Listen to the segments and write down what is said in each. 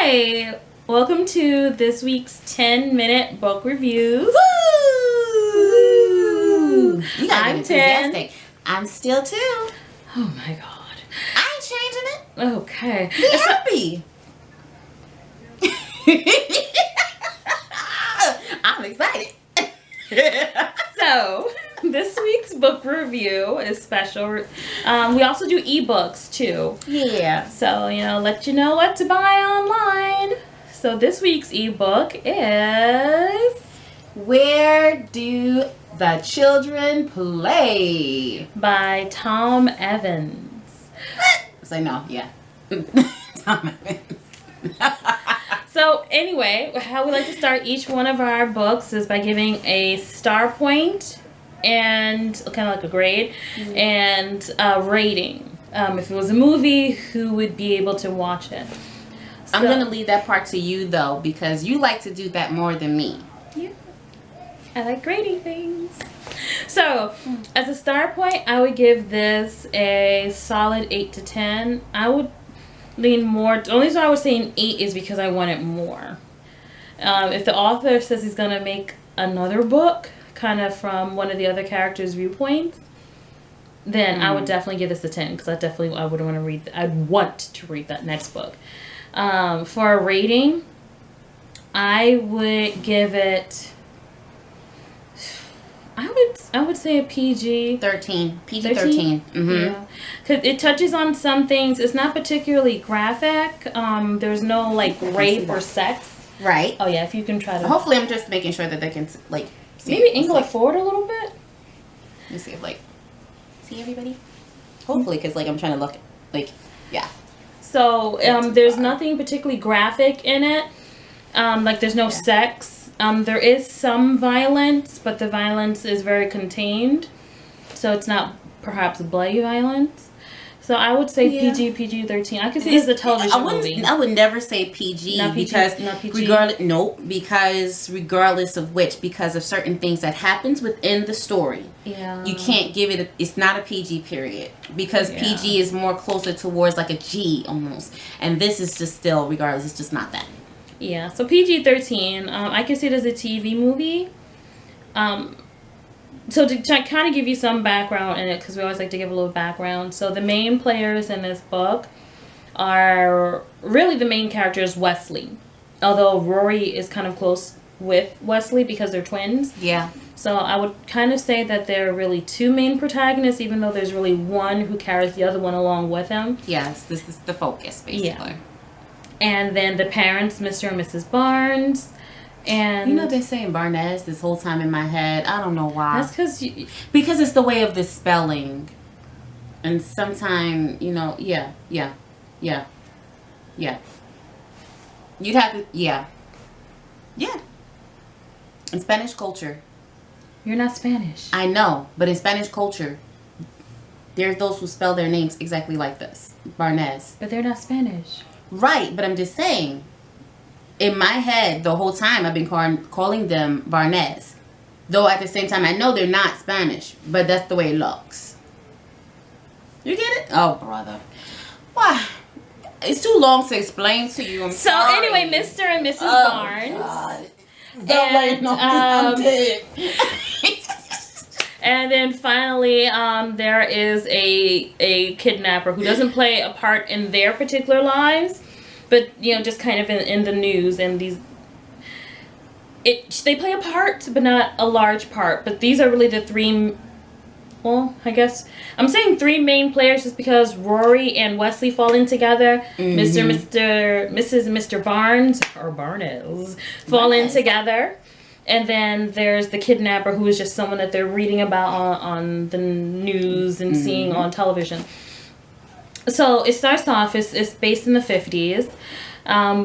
Hi! Welcome to this week's 10-minute book reviews. Woo! You gotta I'm get 10. enthusiastic. I'm still 2. Oh my god. I ain't changing it. Okay. Be happy. I'm excited. So, this week's book review is special. We also do ebooks too. Yeah. So, let you know what to buy online. So, this week's ebook is Where Do the Children Play? by Tom Evans. Say no, yeah. Tom Evans. So anyway, how we like to start each one of our books is by giving a star point and kind of like a grade and a rating. If it was a movie, who would be able to watch it? I'm going to leave that part to you, though, because you like to do that more than me. Yeah, I like grading things. So, as a star point, I would give this a solid 8 to 10. I would lean more. The only reason I was saying 8 is because I want it more. If the author says he's going to make another book, kind of from one of the other characters' viewpoints, then I would definitely give this a 10 because I would want to read. I'd want to read that next book. For a rating, I would give it. I would say a PG. 13. PG-13. Mm-hmm. Yeah. Because it touches on some things. It's not particularly graphic. There's no, like, rape or sex. Right. Oh, yeah, if you can try to... Hopefully, I'm just making sure that they can, like... see maybe it. angle it forward a little bit. Let me see if, like... See everybody? Hopefully, because, like, I'm trying to look... Like, yeah. So, there's nothing particularly graphic in it. Like, there's no sex. There is some violence, but the violence is very contained. So it's not perhaps bloody violence. So I would say PG-13. I could see it's a television movie. I would never say PG, Not PG because not PG. regardless of which, because of certain things that happens within the story. Yeah. You can't give it it's not a PG period, because PG is more closer towards like a G almost. And this is just still, regardless, it's just not that. Yeah, so PG-13. I can see it as a TV movie. So to kind of give you some background in it, because we always like to give a little background. So the main players in this book are really the main character is Wesley. Although Rory is kind of close with Wesley because they're twins. Yeah. So I would kind of say that there are really 2 main protagonists, even though there's really one who carries the other one along with him. Yes, this is the focus, basically. Yeah. And then the parents, Mr. and Mrs. Barnes. And you know, they're saying Barnes this whole time in my head. I don't know why. That's because it's the way of the spelling. And sometimes, yeah. You'd have to, yeah. In Spanish culture. You're not Spanish. I know, but in Spanish culture, there's those who spell their names exactly like this. Barnes. But they're not Spanish. Right, but I'm just saying, in my head, the whole time I've been calling them Barnes. Though at the same time, I know they're not Spanish, but that's the way it looks. You get it? Oh, brother. Why? It's too long to explain to you. I'm sorry. Anyway, Mr. and Mrs. Barnes. God. And then finally, there is a kidnapper who doesn't play a part in their particular lives, but just kind of in the news, and they play a part, but not a large part. But these are really the 3. Well, I guess I'm saying 3 main players just because Rory and Wesley fall in together. Mrs. and Mr. Barnes fall in together. And then there's the kidnapper, who is just someone that they're reading about on the news and seeing on television. So it starts off, it's based in the 50s.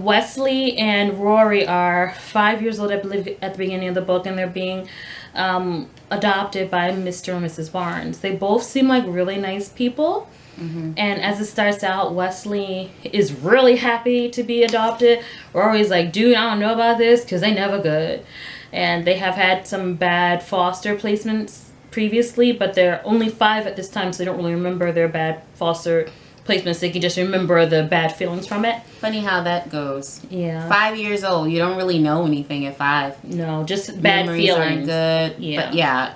Wesley and Rory are 5 years old, I believe, at the beginning of the book, and they're being adopted by Mr. and Mrs. Barnes. They both seem like really nice people. And as it starts out, Wesley is really happy to be adopted. Rory's like, dude, I don't know about this because they never good. And they have had some bad foster placements previously, but they're only 5 at this time, so they don't really remember their bad foster placements, they can just remember the bad feelings from it. Funny how that goes. Yeah. 5 years old, you don't really know anything at 5. No, just bad Memories feelings. aren't good. Yeah. But yeah,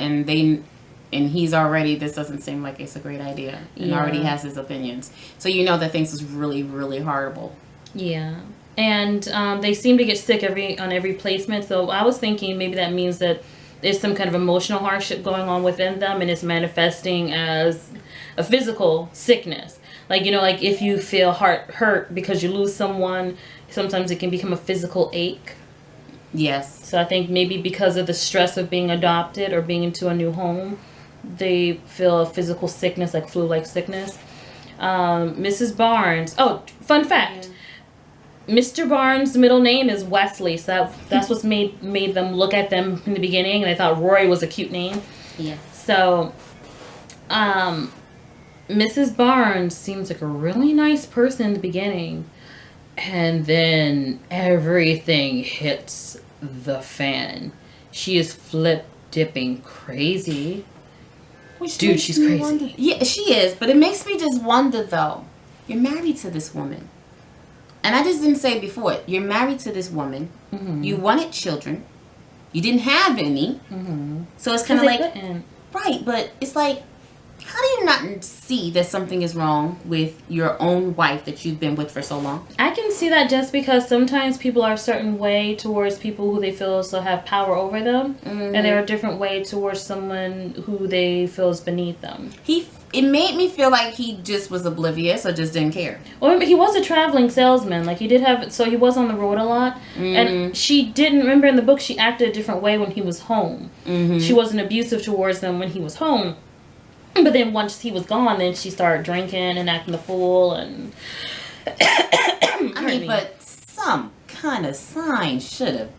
and he's already, this doesn't seem like it's a great idea. And already has his opinions. So you know that things was really, really horrible. Yeah. And they seem to get sick on every placement. So I was thinking maybe that means that there's some kind of emotional hardship going on within them, and it's manifesting as a physical sickness. Like, you know, like if you feel hurt because you lose someone, sometimes it can become a physical ache. Yes. So I think maybe because of the stress of being adopted or being into a new home, they feel a physical sickness, like flu-like sickness. Mrs. Barnes. Oh, fun fact. Yeah. Mr. Barnes' middle name is Wesley, so that's what's made them look at them in the beginning, and they thought Rory was a cute name. Yeah. So, Mrs. Barnes seems like a really nice person in the beginning, and then everything hits the fan. She is flip-dipping crazy. Dude, she's crazy. Wonder. Yeah, she is, but it makes me just wonder, though. You're married to this woman. And I just didn't say it before. You're married to this woman. Mm-hmm. You wanted children. You didn't have any. Mm-hmm. So it's kind of like... Right, but it's like, how do you not see that something is wrong with your own wife that you've been with for so long? I can see that just because sometimes people are a certain way towards people who they feel still have power over them. Mm-hmm. And they're a different way towards someone who they feel is beneath them. It made me feel like he just was oblivious or just didn't care. Well, he was a traveling salesman. Like, he did have... So he was on the road a lot. Mm-hmm. And she didn't... Remember in the book, she acted a different way when he was home. Mm-hmm. She wasn't abusive towards them when he was home. But then once he was gone, then she started drinking and acting the fool and... I mean, but some kind of sign should have...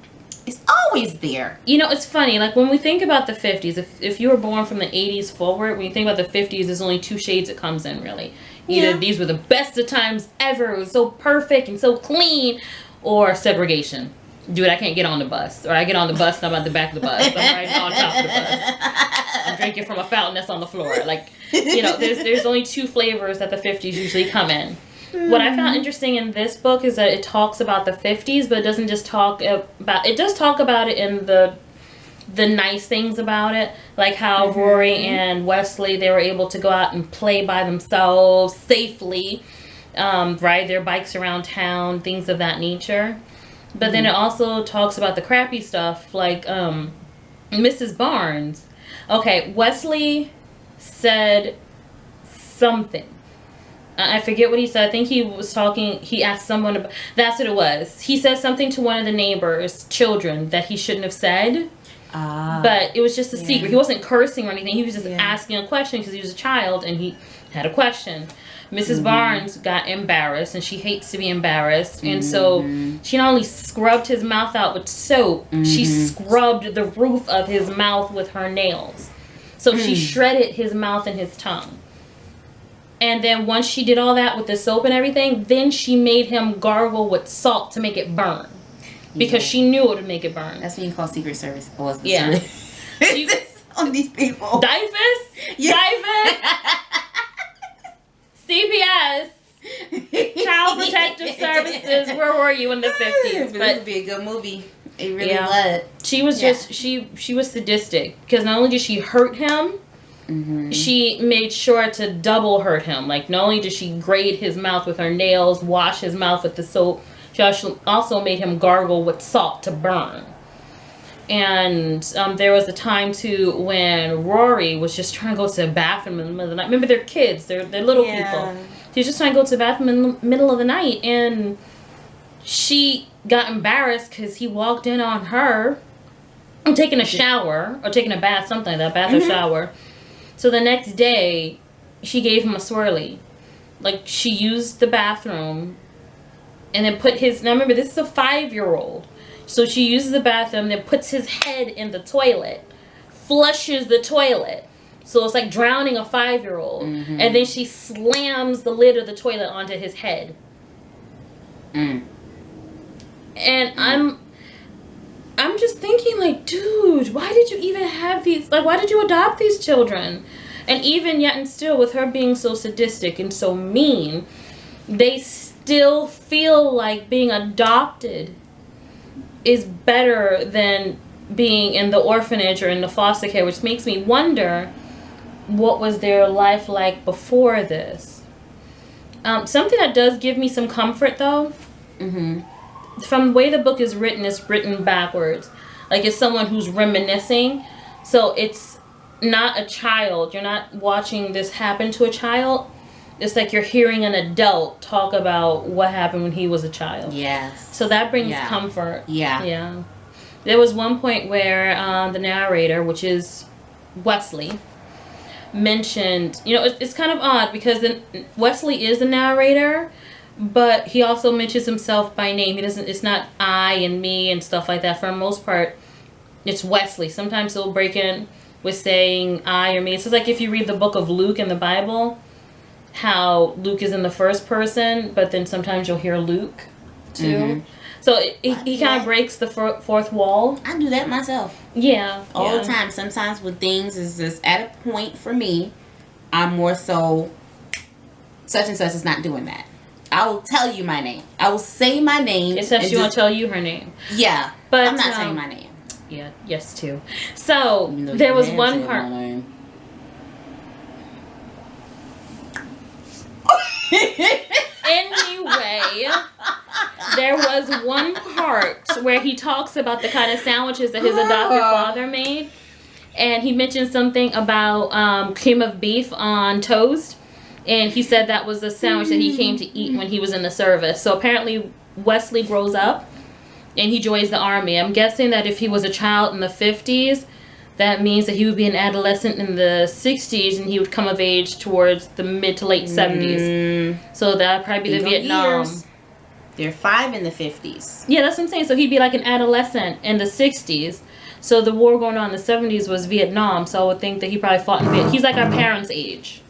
It's always there. You know, it's funny. Like, when we think about the 50s, if you were born from the 80s forward, when you think about the 50s, there's only 2 shades it comes in, really. Either these were the best of times ever, it was so perfect and so clean, or segregation. Dude, I can't get on the bus. Or I get on the bus and I'm at the back of the bus. I'm right on top of the bus. I'm drinking from a fountain that's on the floor. Like, you know, there's only 2 flavors that the 50s usually come in. What I found interesting in this book is that it talks about the 50s, but it doesn't just talk about... It does talk about it in the nice things about it. Like how Rory and Wesley, they were able to go out and play by themselves safely. Ride their bikes around town, things of that nature. But then it also talks about the crappy stuff, like Mrs. Barnes. Okay, Wesley said something. I forget what he said. I think he was talking, he asked someone about, that's what it was. He said something to one of the neighbors' children that he shouldn't have said. But it was just a secret. He wasn't cursing or anything. He was just asking a question because he was a child and he had a question. Mrs. Barnes got embarrassed, and she hates to be embarrassed. And so she not only scrubbed his mouth out with soap, she scrubbed the roof of his mouth with her nails. So she shredded his mouth and his tongue. And then once she did all that with the soap and everything, then she made him gargle with salt to make it burn. Because she knew it would make it burn. That's what you call Secret Service. Yeah. On these people. DIFUS? DIFUS? CPS? Child Protective Services? Where were you in the 50s? But this would be a good movie. It really would. She was just, she was sadistic. Because not only did she hurt him, she made sure to double hurt him. Like, not only did she grate his mouth with her nails, wash his mouth with the soap, she also made him gargle with salt to burn. And there was a time, too, when Rory was just trying to go to the bathroom in the middle of the night. Remember, they're kids. They're little people. He was just trying to go to the bathroom in the middle of the night. And she got embarrassed because he walked in on her taking a shower or taking a bath, something like that, bath or shower. So the next day, she gave him a swirly. Like, she used the bathroom and then put his... Now, remember, this is a 5-year-old. So she uses the bathroom, then puts his head in the toilet, flushes the toilet. So it's like drowning a 5-year-old. And then she slams the lid of the toilet onto his head. And I'm just thinking, like, dude, why did you even have these... Like, why did you adopt these children? And even yet and still, with her being so sadistic and so mean, they still feel like being adopted is better than being in the orphanage or in the foster care, which makes me wonder what was their life like before this. Something that does give me some comfort, though, from the way the book is written, it's written backwards. Like, it's someone who's reminiscing. So it's not a child. You're not watching this happen to a child. It's like you're hearing an adult talk about what happened when he was a child. Yes. So that brings comfort. Yeah. Yeah. There was one point where the narrator, which is Wesley, mentioned, it's kind of odd because Wesley is the narrator, but he also mentions himself by name. It's not I and me and stuff like that. For the most part, it's Wesley. Sometimes he'll break in with saying I or me. It's just like if you read the book of Luke in the Bible, how Luke is in the first person, but then sometimes you'll hear Luke too. So he kind of breaks the fourth wall. I do that myself. Yeah. All the time. Sometimes with things is just at a point for me, I'm more so such and such is not doing that. I will tell you my name. I will say my name. Except she won't tell you her name. Yeah. But I'm not saying my name. Yeah. Yes, too. So there was one part. Anyway, there was one part where he talks about the kind of sandwiches that his adopted father made, and he mentioned something about cream of beef on toast, and he said that was the sandwich that he came to eat when he was in the service. So apparently Wesley grows up and he joins the army. I'm guessing that if he was a child in the 50s, that means that he would be an adolescent in the 60s and he would come of age towards the mid to late 70s. So that would probably be the Vietnam. They're 5 in the 50s. Yeah, that's what I'm saying. So he'd be like an adolescent in the 60s. So the war going on in the 70s was Vietnam. So I would think that he probably fought in Vietnam. He's like our parents' age.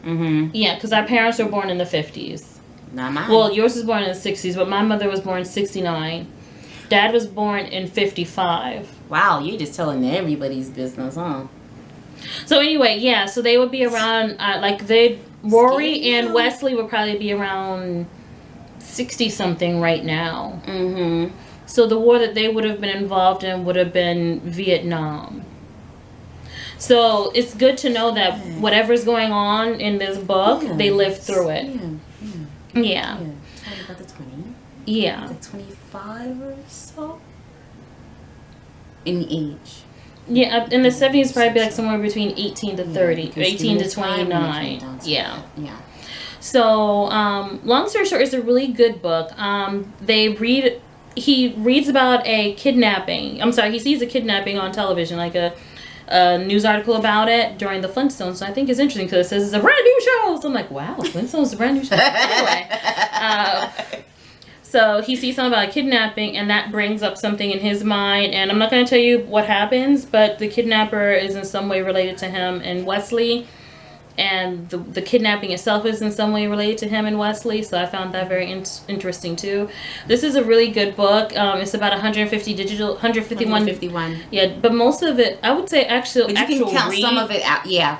Yeah, because our parents were born in the 50s. Not mine. Well, yours was born in the 60s, but my mother was born in 69. Dad was born in 55. Wow, you're just telling everybody's business, huh? So anyway, yeah, so they would be around, Rory and Wesley would probably be around 60-something right now. So the war that they would have been involved in would have been Vietnam. So it's good to know that whatever's going on in this book, they lived through it. Yeah. Probably about the 20. Yeah. Like 25 or so. In age. Yeah, in the 70s, probably be like somewhere between 18 to 30, or 18 to 29. Yeah. So, long story short, it's a really good book. He reads about a kidnapping. I'm sorry, he sees a kidnapping on television, like a news article about it during the Flintstones. So I think it's interesting because it says it's a brand new show. So I'm like, wow, Flintstones is a brand new show. Anyway. So he sees something about a kidnapping, and that brings up something in his mind. And I'm not going to tell you what happens, but the kidnapper is in some way related to him and Wesley. And the kidnapping itself is in some way related to him and Wesley. So I found that very interesting, too. This is a really good book. It's about 151. Yeah, but most of it, I would say actual read. But you can count some of it out. Yeah.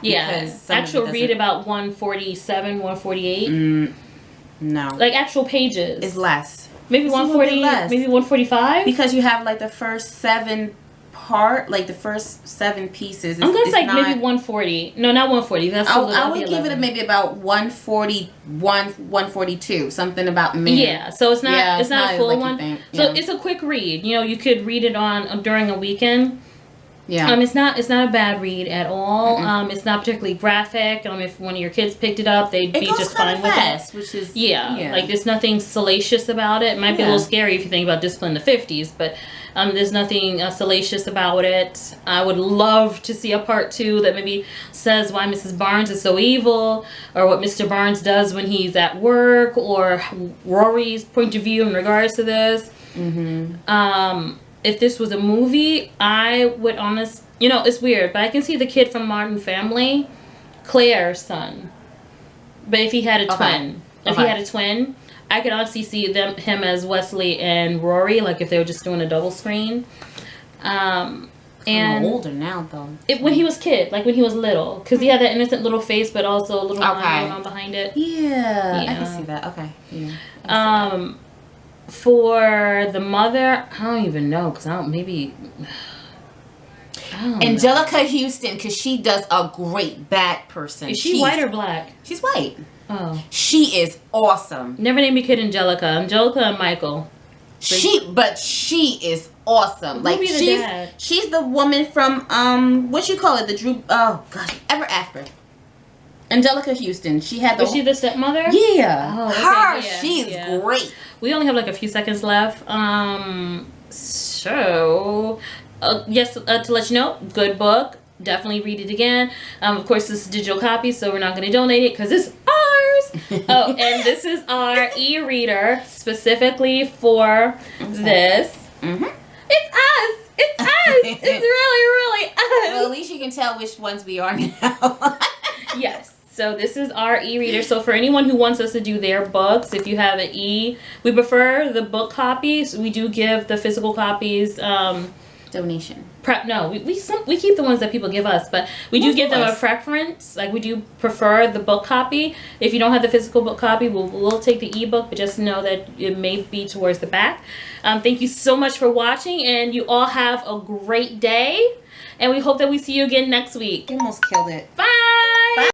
Actual read about 147, 148. No. Like actual pages. It's less. Maybe 140, maybe 145? Because you have like the first 7 the first 7 pieces. I'm going to say maybe 140. No, not 140. That's I would give it maybe about 141, 142. Something about me. Yeah, so it's not it's not a full like one. So it's a quick read. You could read it on during a weekend. Yeah. It's not a bad read at all. It's not particularly graphic. If one of your kids picked it up, they'd be just fine with it. Which is like there's nothing salacious about it. It might be a little scary if you think about discipline in the 50s, but there's nothing salacious about it. I would love to see a part 2 that maybe says why Mrs. Barnes is so evil, or what Mr. Barnes does when he's at work, or Rory's point of view in regards to this. If this was a movie, I would it's weird, but I can see the kid from Modern Family, Claire's son. But if he had a twin, I could honestly see him as Wesley and Rory, like if they were just doing a double screen. And And older now, though. When he was kid, like when he was little, because he had that innocent little face, but also a little line going on behind it. Yeah, I can see that. Okay. Yeah. For the mother, I don't even know, because I don't Angelica Houston, because she does a great bad person. Is she white or black? She's white. Oh. She is awesome. Never named your kid Angelica. Angelica and Michael. But she is awesome. Like she's the woman from what you call it, the Drew Ever After. Angelica Houston. She had Was she the stepmother? Yeah. Oh, okay. Her. Yeah, she's great. We only have like a few seconds left. So yes, to let you know, good book. Definitely read it again. Of course, this is a digital copy, so we're not going to donate it because it's ours. Oh, and this is our e-reader specifically for this. Mm-hmm. It's us. It's us. It's really us. Well, at least you can tell which ones we are now. Yes. So this is our e-reader. So for anyone who wants us to do their books, if you have an we prefer the book copies. We do give the physical copies. Donation. We keep the ones that people give us, but we do give them a preference. Like we do prefer the book copy. If you don't have the physical book copy, we'll take the ebook, but just know that it may be towards the back. Thank you so much for watching, and you all have a great day. And we hope that we see you again next week. You almost killed it. Bye.